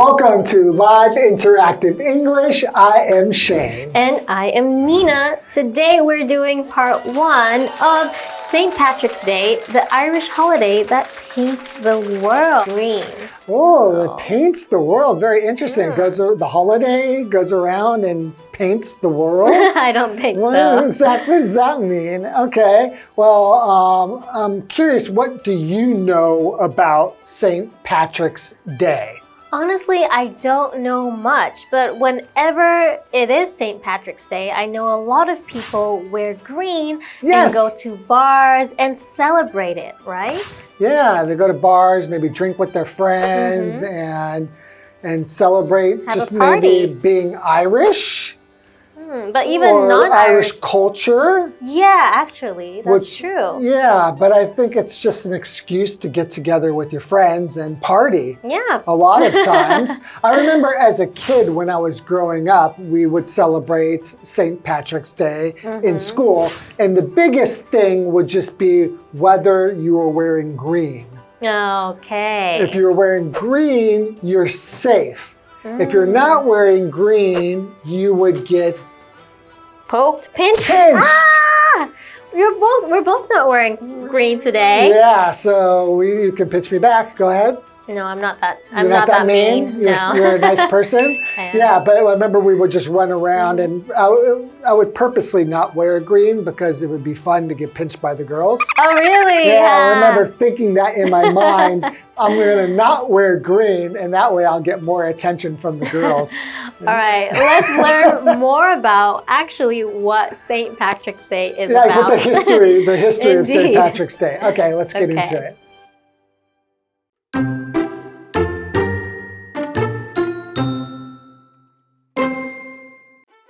Welcome to Live Interactive English. I am Shane. And I am Nina. Today we're doing part 1 of St. Patrick's Day, the Irish holiday that paints the world green. Oh, it paints the world. Very interesting. The holiday goes around and paints the world? I don't think what so. Exactly does that mean? Okay. Well, I'm curious, what do you know about St. Patrick's Day? Honestly, I don't know much, but whenever it is St. Patrick's Day, I know a lot of people wear green and go to bars and celebrate it, right? Yeah, they go to bars, maybe drink with their friends and celebrate just maybe being Irish. But even non-Irish culture. Yeah, actually, that's true. Yeah, but I think it's just an excuse to get together with your friends and party. Yeah. A lot of times. I remember as a kid when I was growing up, we would celebrate St. Patrick's Day in school. And the biggest thing would just be whether you were wearing green. Okay. If you're wearing green, you're safe. If you're not wearing green, you would get poked, pinched. Ah! We're both not wearing green today. Yeah, so you can pinch me back. Go ahead. No, I'm not that. You're not that mean. You're a nice person. Yeah, but I remember we would just run around, and I would purposely not wear green because it would be fun to get pinched by the girls. Oh, really? Yeah, I remember thinking that in my mind. I'm going to not wear green, and that way I'll get more attention from the girls. All right, let's learn more about actually what St. Patrick's Day is about. Yeah, the history of St. Patrick's Day. Okay, let's get into it.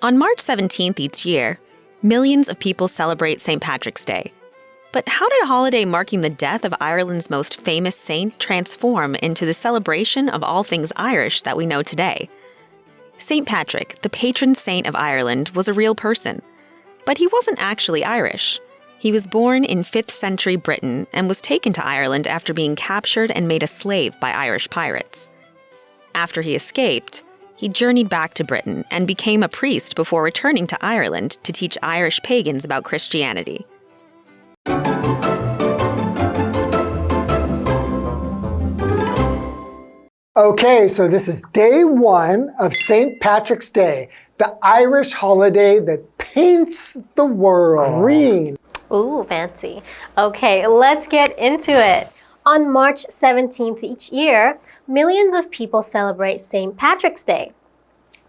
On March 17th each year, millions of people celebrate St. Patrick's Day. But how did a holiday marking the death of Ireland's most famous saint transform into the celebration of all things Irish that we know today? St. Patrick, the patron saint of Ireland, was a real person. But he wasn't actually Irish. He was born in 5th century Britain and was taken to Ireland after being captured and made a slave by Irish pirates. After he escaped, he journeyed back to Britain and became a priest before returning to Ireland to teach Irish pagans about Christianity. Okay, so this is day 1 of St. Patrick's Day, the Irish holiday that paints the world green. Ooh, fancy. Okay, let's get into it. On March 17th each year, millions of people celebrate St. Patrick's Day.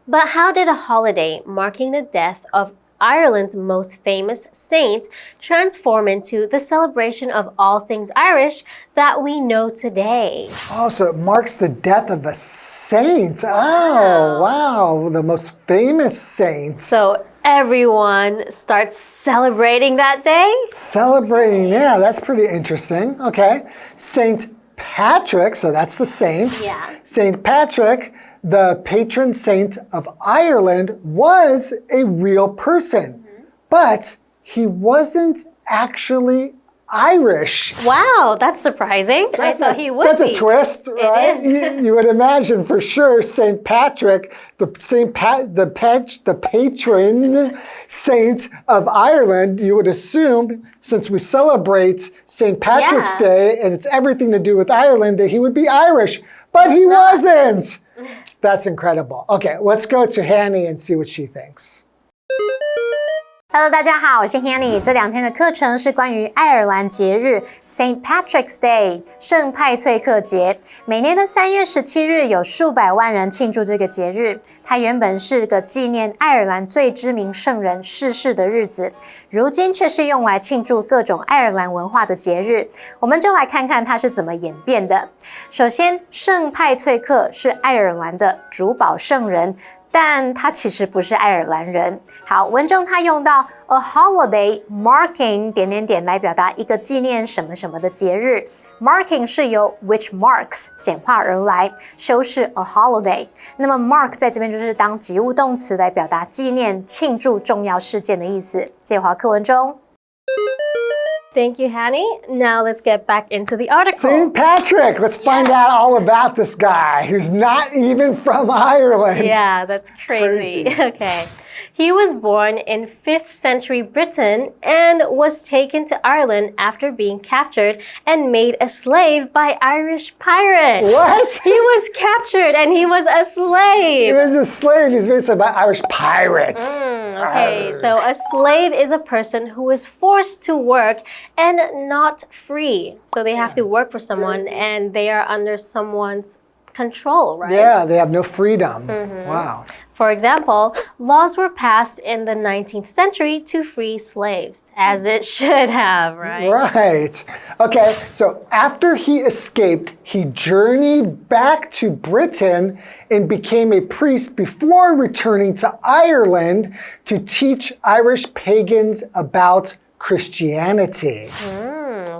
But how did a holiday marking the death of Ireland's most famous saint transform into the celebration of all things Irish that we know today? Oh, so it marks the death of a saint. Oh, wow. The most famous saint. So everyone starts celebrating that day? Celebrating, yeah, that's pretty interesting. Okay. Saint Patrick, so that's the saint. Yeah. Saint Patrick, the patron saint of Ireland, was a real person, but he wasn't actually Irish. Wow, that's surprising. I thought he would be. That's a twist, right? It is. You would imagine for sure St. Patrick, the patron saint of Ireland, you would assume, since we celebrate St. Patrick's Day and it's everything to do with Ireland, that he would be Irish, but he wasn't. That's incredible. Okay, let's go to Hanny and see what she thinks. Hello， 大家好，我是 Hanny。这2天的课程是关于爱尔兰节日 St. Patrick's Day 圣派翠克节。每年的3月17日，有数百万人庆祝这个节日。它原本是个纪念爱尔兰最知名圣人逝世的日子，如今却是用来庆祝各种爱尔兰文化的节日。我们就来看看它是怎么演变的。首先，圣派翠克是爱尔兰的主保圣人。但他其实不是爱尔兰人。好，文中他用到 a holiday marking ... 来表达一个纪念什么什么的节日。Marking 是由 which marks 简化而来，修饰 a holiday。那么 mark 在这边就是当及物动词来表达纪念、庆祝重要事件的意思。接华课文中。Thank you, Hanny. Now let's get back into the article. St. Patrick. Let's find out all about this guy who's not even from Ireland. Yeah, that's crazy. Okay. He was born in 5th century Britain and was taken to Ireland after being captured and made a slave by Irish pirates. What? He was captured and he was a slave. He was a slave. He's made by Irish pirates. Okay, so a slave is a person who is forced to work and not free. So they have to work for someone and they are under someone's control, right? Yeah, they have no freedom. Wow. For example, laws were passed in the 19th century to free slaves, as it should have, right? Right. Okay, so after he escaped, he journeyed back to Britain and became a priest before returning to Ireland to teach Irish pagans about Christianity.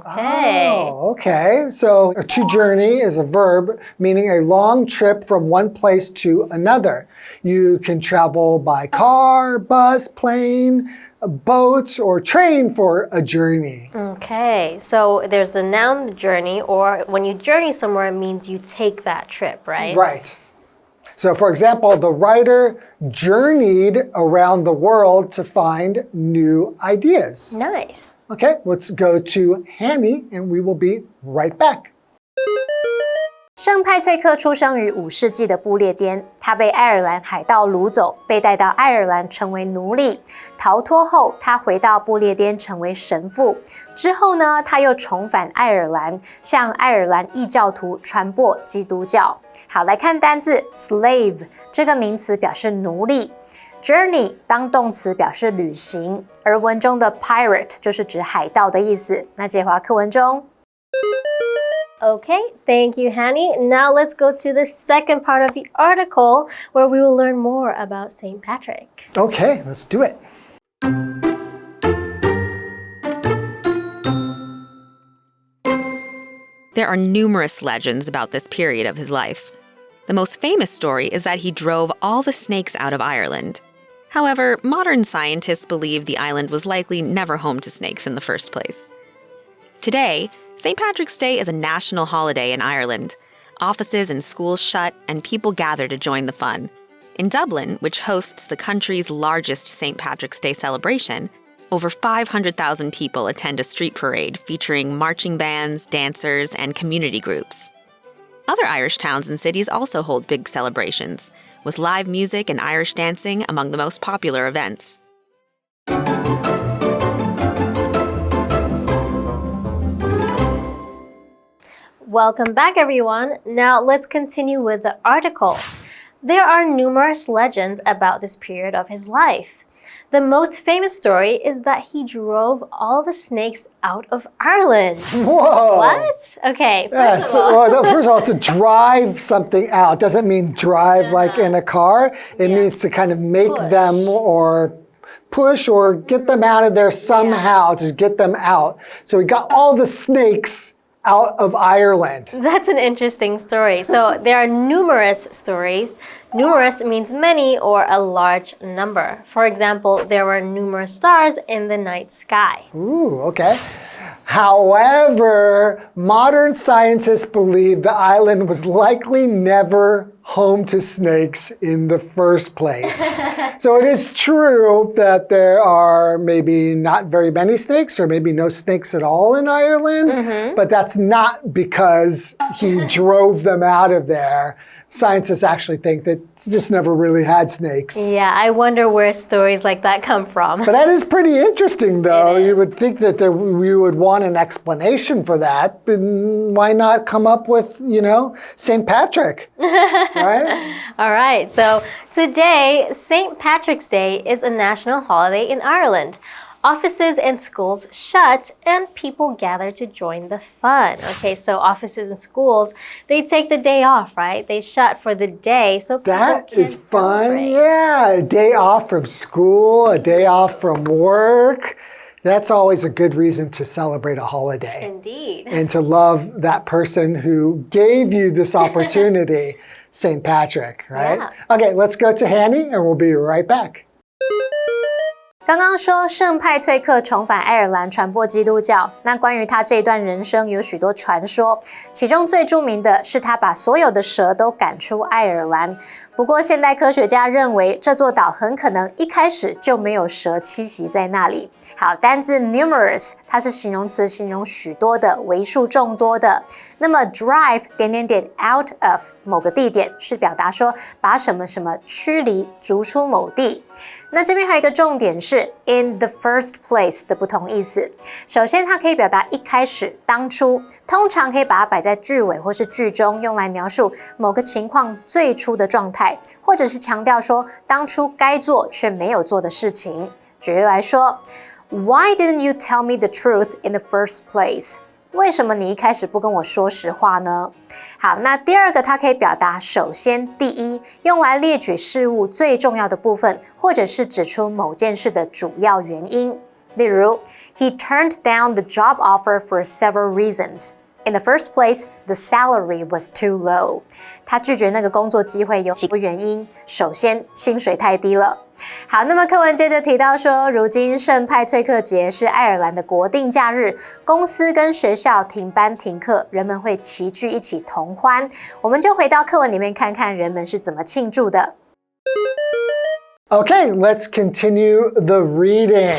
Okay. Oh, okay. So to journey is a verb meaning a long trip from one place to another. You can travel by car, bus, plane, boat, or train for a journey. Okay, so there's the noun journey, or when you journey somewhere, it means you take that trip, right? Right. So, for example, the writer journeyed around the world to find new ideas. Nice. Okay, let's go to Hanny, and we will be right back. 圣派翠克出生于5世纪的不列颠，他被爱尔兰海盗掳走，被带到爱尔兰成为奴隶。逃脱后，他回到不列颠成为神父。之后呢，他又重返爱尔兰，向爱尔兰异教徒传播基督教。好，来看单字 slave 这个名词表示奴隶。Journey 当动词表示旅行，而文中的 pirate 就是指海盗的意思。那接华课文中。Okay, thank you, Hanny. Now let's go to the second part of the article where we will learn more about St. Patrick. Okay, let's do it. There are numerous legends about this period of his life. The most famous story is that he drove all the snakes out of Ireland. However, modern scientists believe the island was likely never home to snakes in the first place. Today, St. Patrick's Day is a national holiday in Ireland. Offices and schools shut, and people gather to join the fun. In Dublin, which hosts the country's largest St. Patrick's Day celebration, over 500,000 people attend a street parade featuring marching bands, dancers, and community groups. Other Irish towns and cities also hold big celebrations, with live music and Irish dancing among the most popular events. Welcome back, everyone. Now let's continue with the article. There are numerous legends about this period of his life. The most famous story is that he drove all the snakes out of Ireland. Whoa! What? Okay, Yes. First of all, to drive something out doesn't mean drive like in a car. It means to kind of make them or push or get them out of there somehow, to get them out. So he got all the snakes out of Ireland. That's an interesting story. So there are numerous stories. Numerous means many or a large number. For example, there were numerous stars in the night sky. Ooh, okay. However, modern scientists believe the island was likely never home to snakes in the first place. So it is true that there are maybe not very many snakes or maybe no snakes at all in Ireland, but that's not because he drove them out of there. Scientists actually think that he just never really had snakes. Yeah, I wonder where stories like that come from. But that is pretty interesting, though. You would think that we would want an explanation for that. But why not come up with, St. Patrick, right? All right, so today, St. Patrick's Day is a national holiday in Ireland. Offices and schools shut and people gather to join the fun. Okay, so offices and schools, they take the day off, right? They shut for the day so people That can is fun. celebrate. Yeah, a day off from school, a day off from work. That's always a good reason to celebrate a holiday. Indeed. And to love that person who gave you this opportunity, St. Patrick, right? Yeah. Okay, let's go to Hanny and we'll be right back. 刚刚说圣派翠克重返爱尔兰传播基督教，那关于他这一段人生有许多传说，其中最著名的是他把所有的蛇都赶出爱尔兰。不过现代科学家认为这座岛很可能一开始就没有蛇栖息在那里。好，单字 numerous 它是形容词，形容许多的，为数众多的。那么 drive out of 某个地点是表达说把什么什么驱离逐出某地。那这边还有一个重点是 in the first place 的不同意思。首先它可以表达一开始当初，通常可以把它摆在句尾或是句中，用来描述某个情况最初的状态，或者是强调说当初该做却没有做的事情。举例来说， Why didn't you tell me the truth in the first place？ 为什么你一开始不跟我说实话呢？好，那第二个它可以表达首先第一，用来列举事物最重要的部分，或者是指出某件事的主要原因。例如 He turned down the job offer for several reasons. In the first place, the salary was too low. 他拒绝那个工作机会有几个原因，首先薪水太低了。好，那么课文接着提到说，如今圣派翠克节是爱尔兰的国定假日，公司跟学校停班停课，人们会齐聚一起同欢。我们就回到课文里面看看人们是怎么庆祝的。Okay, let's continue the reading.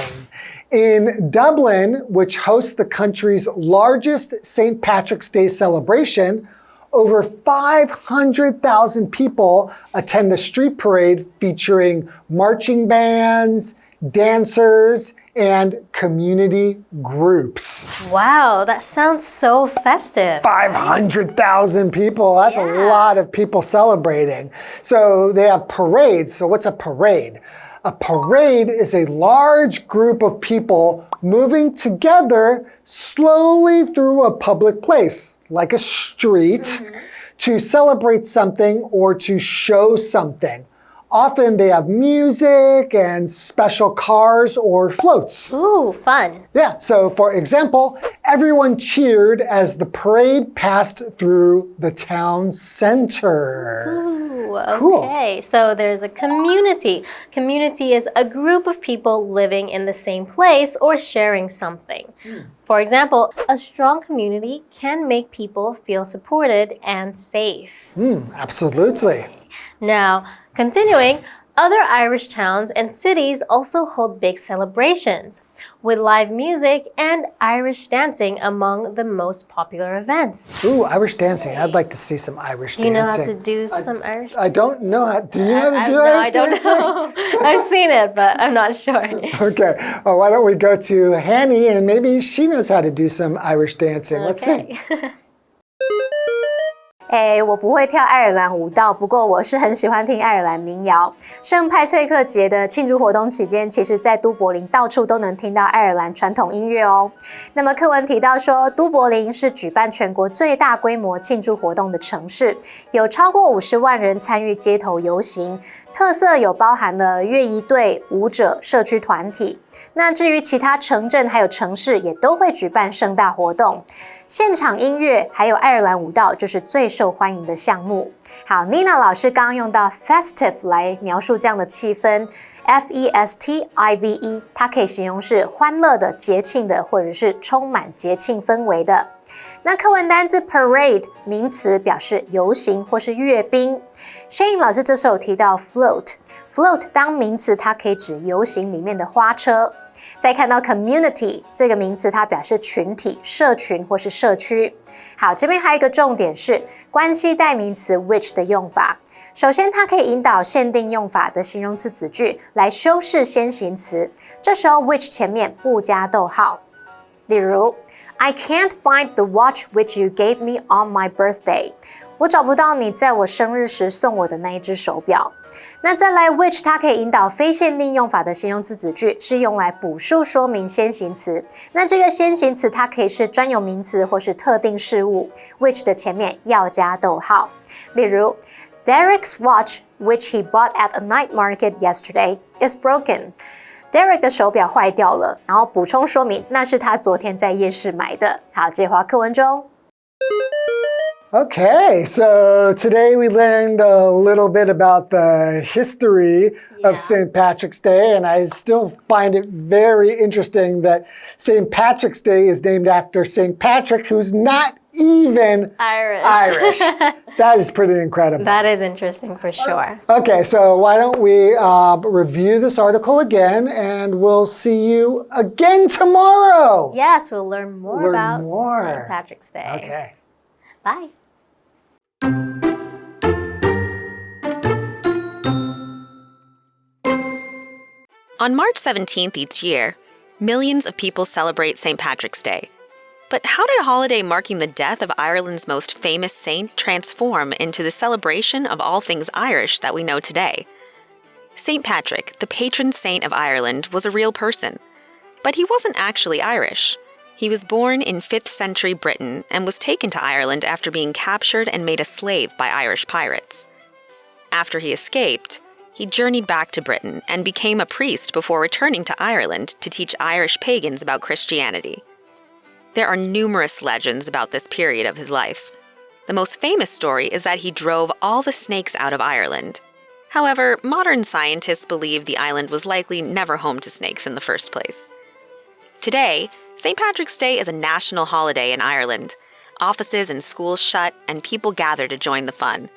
In Dublin, which hosts the country's largest St. Patrick's Day celebration, over 500,000 people attend a street parade featuring marching bands, dancers, and community groups. Wow, that sounds so festive. 500,000 people. That's a lot of people celebrating. So they have parades. So what's a parade? A parade is a large group of people moving together slowly through a public place, like a street, to celebrate something or to show something. Often they have music and special cars or floats. Ooh, fun. Yeah, so for example, everyone cheered as the parade passed through the town center. Ooh, okay. Cool. So there's a community. Community is a group of people living in the same place or sharing something. For example, a strong community can make people feel supported and safe. Absolutely. Now, continuing, other Irish towns and cities also hold big celebrations, with live music and Irish dancing among the most popular events. Ooh, Irish dancing. I'd like to see some Irish dancing. Do you know how to do some Irish? I don't know how. Do you know how to do No, Irish I don't dancing? know. I've seen it, but I'm not sure. Okay. Well, why don't we go to Hanny and maybe she knows how to do some Irish dancing. Let's see. 我不会跳爱尔兰舞蹈，不过我是很喜欢听爱尔兰民谣。圣派翠克节的庆祝活动期间，其实在都柏林到处都能听到爱尔兰传统音乐哦。那么课文提到说，都柏林是举办全国最大规模庆祝活动的城市，有超过50万人参与街头游行。特色有包含了乐仪队、舞者、社区团体。那至于其他城镇还有城市，也都会举办盛大活动。现场音乐还有爱尔兰舞蹈就是最受欢迎的项目。好 ，Nina 老师刚刚用到 festive 来描述这样的气氛 ，festive， 它可以形容是欢乐的、节庆的，或者是充满节庆氛围的。那课文单字 parade 名词表示游行或是阅兵。Shane 老师这时候有提到 float 当名词，它可以指游行里面的花车。再看到 community 这个名词，它表示群体、社群或是社区。好，这边还有一个重点是关系代名词 which 的用法。首先，它可以引导限定用法的形容词子句来修饰先行词，这时候 which 前面不加逗号。例如 I can't find the watch which you gave me on my birthday. 我找不到你在我生日时送我的那一只手表。那再来 which 它可以引导非限定用法的形容词子句，是用来补述说明先行词。那这个先行词它可以是专有名词或是特定事物 ，which 的前面要加逗号。例如 Derek's watch, which he bought at a night market yesterday, is broken. Derek 的手表坏掉了，然后补充说明那是他昨天在夜市买的。好，这句话课文中。Okay, so today we learned a little bit about the history of St. Patrick's Day, and I still find it very interesting that St. Patrick's Day is named after St. Patrick, who's not even Irish. That is pretty incredible. That is interesting for sure. Okay, so why don't we review this article again, and we'll see you again tomorrow. Yes, we'll learn more about St. Patrick's Day. Okay. Bye. On March 17th each year, millions of people celebrate St. Patrick's Day. But how did a holiday marking the death of Ireland's most famous saint transform into the celebration of all things Irish that we know today? St. Patrick, the patron saint of Ireland, was a real person. But he wasn't actually Irish. He was born in 5th century Britain and was taken to Ireland after being captured and made a slave by Irish pirates. After he escaped, he journeyed back to Britain and became a priest before returning to Ireland to teach Irish pagans about Christianity. There are numerous legends about this period of his life. The most famous story is that he drove all the snakes out of Ireland. However, modern scientists believe the island was likely never home to snakes in the first place. Today, St. Patrick's Day is a national holiday in Ireland. Offices and schools shut, and people gather to join the fun.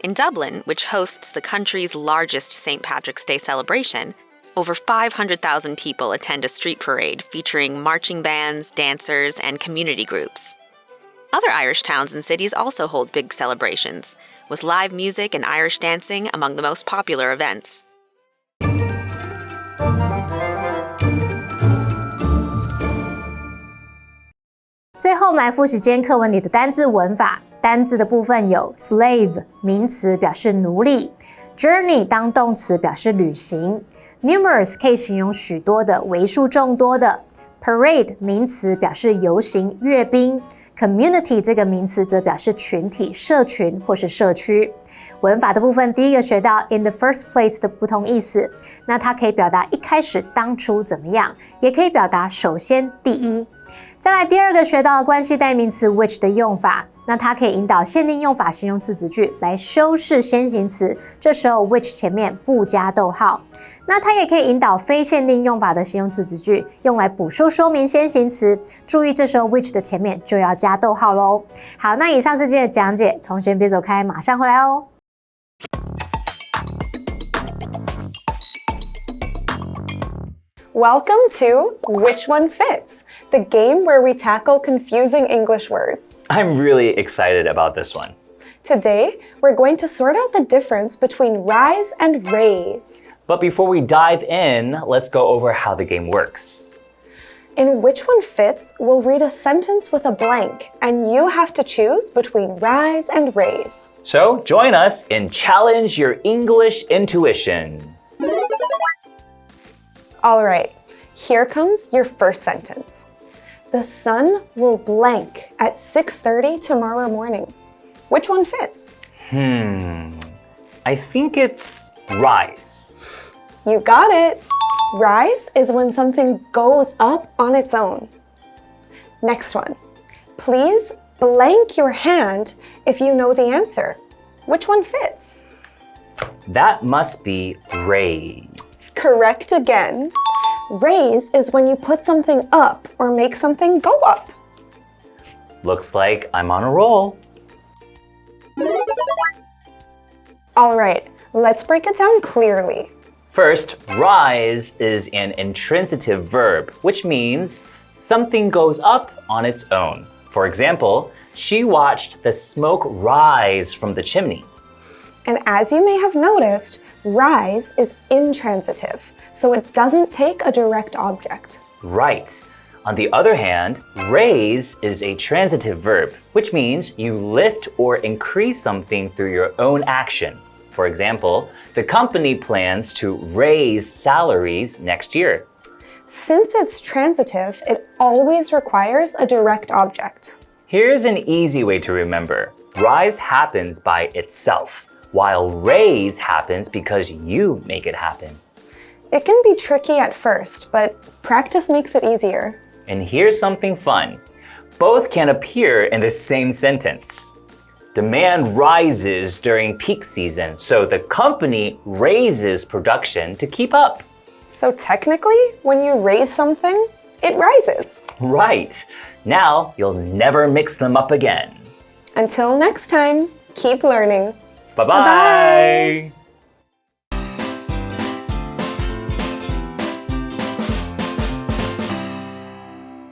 In Dublin, which hosts the country's largest St. Patrick's Day celebration, over 500,000 people attend a street parade featuring marching bands, dancers, and community groups. Other Irish towns and cities also hold big celebrations, with live music and Irish dancing among the most popular events. 最后我们来复习今天课文里的单字文法。单字的部分有 slave 名词表示奴隶 ，journey 当动词表示旅行 ，numerous 可以形容许多的、为数众多的 ，parade 名词表示游行、阅兵 ，community 这个名词则表示群体、社群或是社区。文法的部分，第一个学到 in the first place 的不同意思，那它可以表达一开始、当初怎么样，也可以表达首先、第一。再来第二个学到的关系代名词 which 的用法，那它可以引导限定用法形容词子句来修饰先行词，这时候 which 前面不加逗号。那它也可以引导非限定用法的形容词子句，用来补述说明先行词。注意这时候 which 的前面就要加逗号咯。好，那以上是今天的讲解，同学别走开，马上回来哦。Welcome to Which One Fits, the game where we tackle confusing English words. I'm really excited about this one. Today, we're going to sort out the difference between rise and raise. But before we dive in, let's go over how the game works. In Which One Fits, we'll read a sentence with a blank, and you have to choose between rise and raise. So join us and challenge your English intuition. All right, here comes your first sentence. The sun will blank at 6:30 tomorrow morning. Which one fits? I think it's rise. You got it. Rise is when something goes up on its own. Next one. Please blank your hand if you know the answer. Which one fits? That must be raise. Correct again. Raise is when you put something up or make something go up. Looks like I'm on a roll. All right, let's break it down clearly. First, rise is an intransitive verb, which means something goes up on its own. For example, she watched the smoke rise from the chimney. And as you may have noticed, rise is intransitive, so it doesn't take a direct object. Right. On the other hand, raise is a transitive verb, which means you lift or increase something through your own action. For example, the company plans to raise salaries next year. Since it's transitive, it always requires a direct object. Here's an easy way to remember. Rise happens by itself, while raise happens because you make it happen. It can be tricky at first, but practice makes it easier. And here's something fun. Both can appear in the same sentence. Demand rises during peak season, so the company raises production to keep up. So technically, when you raise something, it rises. Right. Now you'll never mix them up again. Until next time, keep learning. Bye-bye.